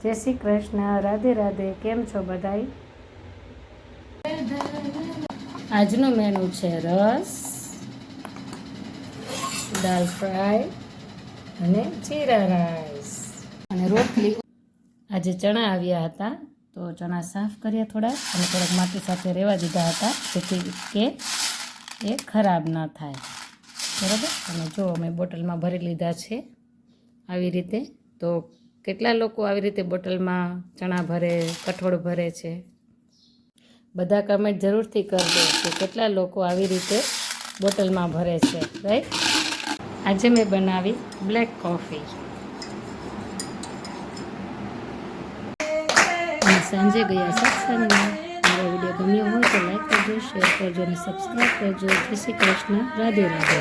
જય શ્રી કૃષ્ણ, રાધે રાધે. કેમ છો બધાય? આજનું મેનુ છે રસ, દાલ ફ્રાય અને જીરા રાઈસ અને રોટલી. આજે ચણા આવ્યા હતા તો ચણા સાફ કર્યા થોડા અને થોડાક માટી સાથે રહેવા દીધા હતા જેથી કે એ ખરાબ ન થાય. બરાબર. અને જો મેં બોટલમાં ભરી લીધા છે આવી રીતે. તો કેટલા લોકો આવી રીતે બોટલમાં ચણા ભરે, કઠોળ ભરે છે? બધા કમેન્ટ જરૂરથી કરજો કે કેટલા લોકો આવી રીતે બોટલમાં ભરે છે, રાઈટ? આજે મેં બનાવી બ્લેક કોફી અને સાંજે ગયા સત્સંગમાં. મારો વિડીયો ગમ્યો હોય તો લાઈક કરજો, શેર કરજો અને સબસ્ક્રાઈબ કરજો. જય શ્રી કૃષ્ણ, રાધે રાધે.